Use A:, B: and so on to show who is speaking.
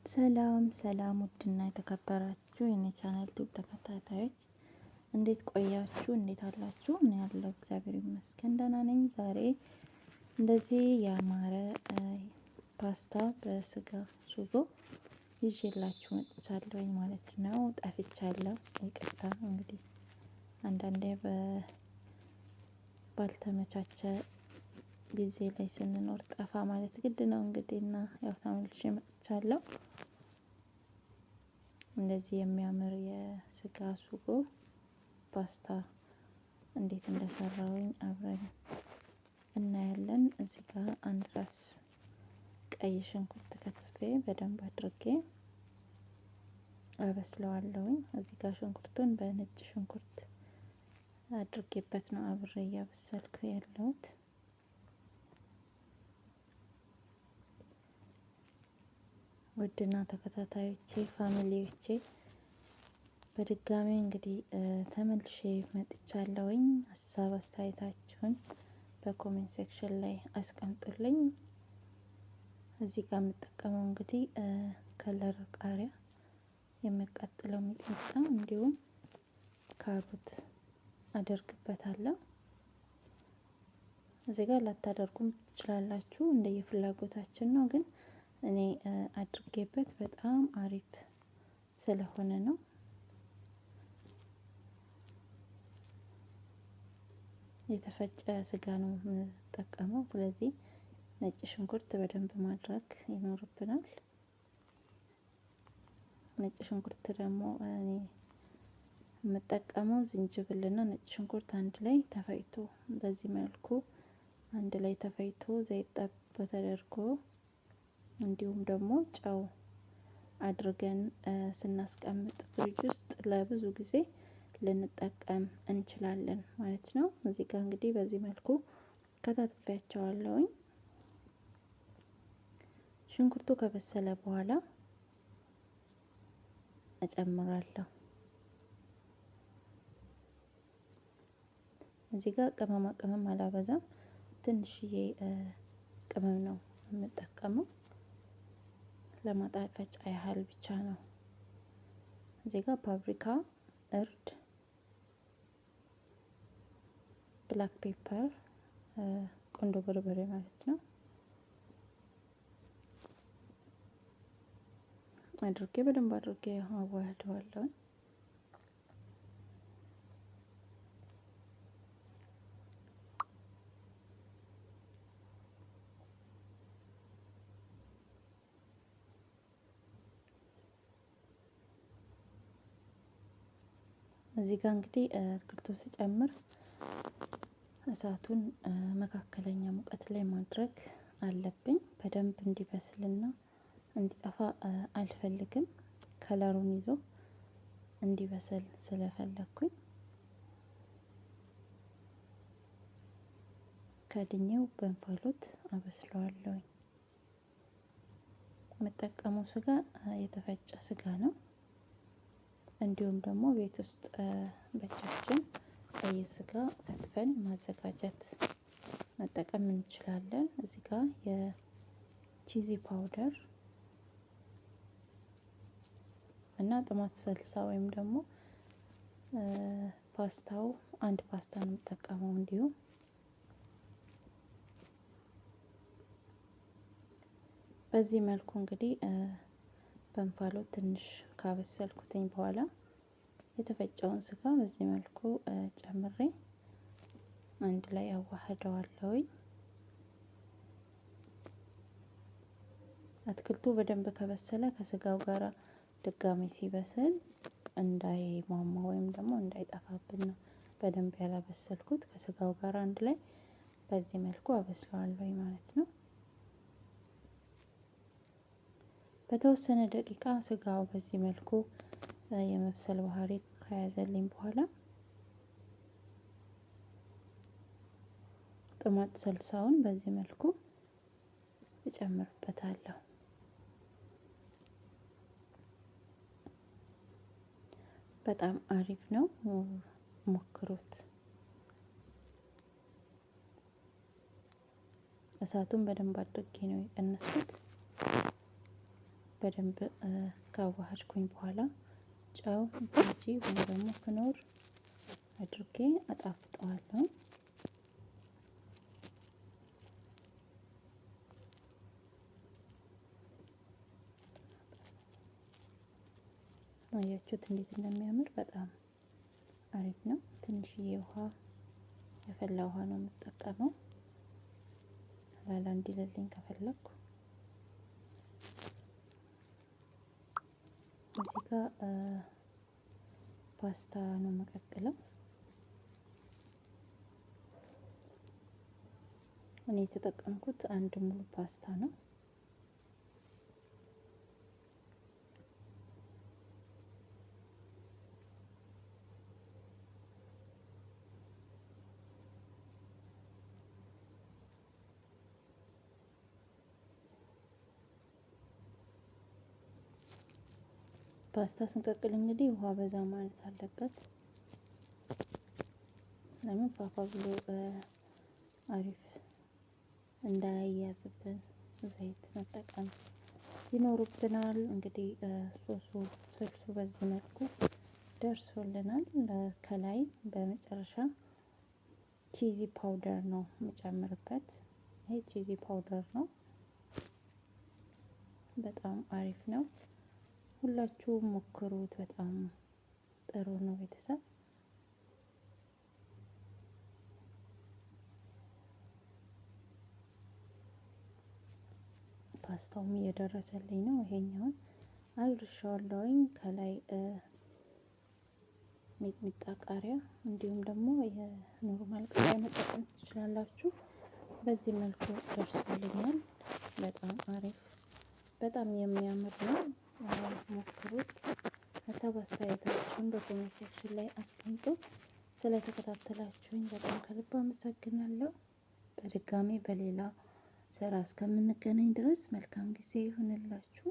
A: ሰላም ሰላም ውድና የተከበራችሁ የኔ ቻናል ዩቲዩብ ተከታታዮች እንዴት ቆያችሁ? እንዴት አላችሁ? እኔ ያለው እግዚአብሔር ይመስገን ደህና ነኝ። ዛሬ እንደዚህ ያማረ ፓስታ በስጋ ሱጎ ይዤላችሁ መጥቻለሁኝ ማለት ነው። ጠፍቻለሁ፣ ይቅርታ። እንግዲህ አንዳንዴ ባልተመቻቸ ጊዜ ላይ ስንኖር ጠፋ ማለት ግድ ነው እንግዲህ እና ያው ተመልሼ መጥቻለሁ። እንደዚህ የሚያምር የስጋ ሱጎ ፓስታ እንዴት እንደሰራሁኝ አብረን እናያለን። እዚህ ጋር አንድ ራስ ቀይ ሽንኩርት ከትፌ በደንብ አድርጌ አበስለዋለሁኝ። እዚህ ጋር ሽንኩርቱን በነጭ ሽንኩርት አድርጌበት ነው አብሬ እያበሰልኩ ያለሁት። ውድና ተከታታዮቼ ፋሚሊዎቼ በድጋሚ እንግዲህ ተመልሼ መጥቻለሁኝ። ሀሳብ አስተያየታችሁን በኮሜንት ሴክሽን ላይ አስቀምጡልኝ። እዚህ ጋር የምጠቀመው እንግዲህ ከለር ቃሪያ፣ የሚያቃጥለው ሚጥሚጣ እንዲሁም ካሮት አደርግበታለሁ። እዚህ ጋር ላታደርጉም ትችላላችሁ፣ እንደየፍላጎታችን ነው። ግን እኔ አድርጌበት በጣም አሪፍ ስለሆነ ነው። የተፈጨ ስጋ ነው የምጠቀመው። ስለዚህ ነጭ ሽንኩርት በደንብ ማድረግ ይኖርብናል። ነጭ ሽንኩርት ደግሞ እኔ የምጠቀመው ዝንጅብልና ነጭ ሽንኩርት አንድ ላይ ተፈጭቶ በዚህ መልኩ አንድ ላይ ተፈጭቶ ዘይት ጠብ ተደርጎ እንዲሁም ደግሞ ጨው አድርገን ስናስቀምጥ ፍሪጅ ውስጥ ለብዙ ጊዜ ልንጠቀም እንችላለን ማለት ነው። እዚህ ጋር እንግዲህ በዚህ መልኩ ከታትፌያቸዋለሁኝ። ሽንኩርቱ ከበሰለ በኋላ እጨምራለሁ። እዚህ ጋር ቅመማ ቅመም አላበዛም፣ ትንሽዬ ቅመም ነው የምጠቀመው። ለማጣፈጫ ያህል ብቻ ነው። እዚህ ጋር ፓፕሪካ፣ እርድ፣ ብላክ ፔፐር፣ ቆንዶ በርበሬ ማለት ነው አድርጌ በደንብ አድርጌ አዋህደዋለሁ። እዚህ ጋር እንግዲህ አትክልቱ ስጨምር እሳቱን መካከለኛ ሙቀት ላይ ማድረግ አለብኝ። በደንብ እንዲበስልና እንዲጠፋ አልፈልግም። ከለሩን ይዞ እንዲበስል ስለፈለኩኝ ከድኜው በእንፋሎት አበስለዋለሁኝ። የምጠቀመው ስጋ የተፈጨ ስጋ ነው። እንዲሁም ደግሞ ቤት ውስጥ በእጃችን ቀይ ስጋ ከትፈን ማዘጋጀት መጠቀም እንችላለን። እዚህ ጋር የቺዚ ፓውደር እና ጥማት ሰልሳ ወይም ደግሞ ፓስታው አንድ ፓስታ ነው የምጠቀመው። እንዲሁም በዚህ መልኩ እንግዲህ በእንፋሎት ትንሽ ካበሰልኩትኝ በኋላ የተፈጨውን ስጋ በዚህ መልኩ ጨምሬ አንድ ላይ አዋህደዋለሁኝ። አትክልቱ በደንብ ከበሰለ ከስጋው ጋር ድጋሚ ሲበስል እንዳይሟሟ ወይም ደግሞ እንዳይጠፋብን ነው በደንብ ያላበሰልኩት። ከስጋው ጋር አንድ ላይ በዚህ መልኩ አበስለዋለሁኝ ማለት ነው። በተወሰነ ደቂቃ ስጋው በዚህ መልኩ የመብሰል ባህሪ ከያዘልኝ በኋላ ጥማት ሰልሳውን በዚህ መልኩ እጨምርበታለሁ። በጣም አሪፍ ነው፣ ሞክሩት። እሳቱን በደንብ አድርጌ ነው የቀነስኩት። በደንብ ካዋሃድኩኝ በኋላ ጨው ባጂ ወይም ደግሞ ክኖር አድርጌ አጣፍጠዋለሁ። አያችሁት እንዴት እንደሚያምር በጣም አሪፍ ነው። ትንሽዬ ውሃ የፈላ ውሃ ነው የምጠቀመው ላላ እንዲልልኝ ከፈለኩ። እዚህ ጋር ፓስታ ነው የምቀቅለው። እኔ የተጠቀምኩት አንድ ሙሉ ፓስታ ነው። ፓስታ ስንቀቅል እንግዲህ ውሃ በዛ ማለት አለበት። ለምን ፋፋ ብሎ አሪፍ እንዳያያዝብን ዘይት መጠቀም ይኖርብናል። እንግዲህ ስልሱ በዚህ መልኩ ደርሶልናል። ከላይ በመጨረሻ ቺዚ ፓውደር ነው የምጨምርበት። ይሄ ቺዚ ፓውደር ነው። በጣም አሪፍ ነው። ሁላችሁም ሞክሩት። በጣም ጥሩ ነው ቤተሰብ። ፓስታውም እየደረሰልኝ ነው። ይሄኛውን አድርሻዋለሁኝ። ከላይ ሚጥሚጣ ቃሪያ እንዲሁም ደግሞ የኖርማል ቃሪያ መጠቀም ትችላላችሁ። በዚህ መልኩ ደርሶልኛል። በጣም አሪፍ በጣም የሚያምር ነው። ሞክሩት። ሀሳብ አስተያየታችሁን በኮሜንት ሴክሽን ላይ አስቀምጡ። ስለተከታተላችሁኝ በጣም ከልብ አመሰግናለሁ። በድጋሚ በሌላ ስራ እስከምንገናኝ ድረስ መልካም ጊዜ ይሁንላችሁ።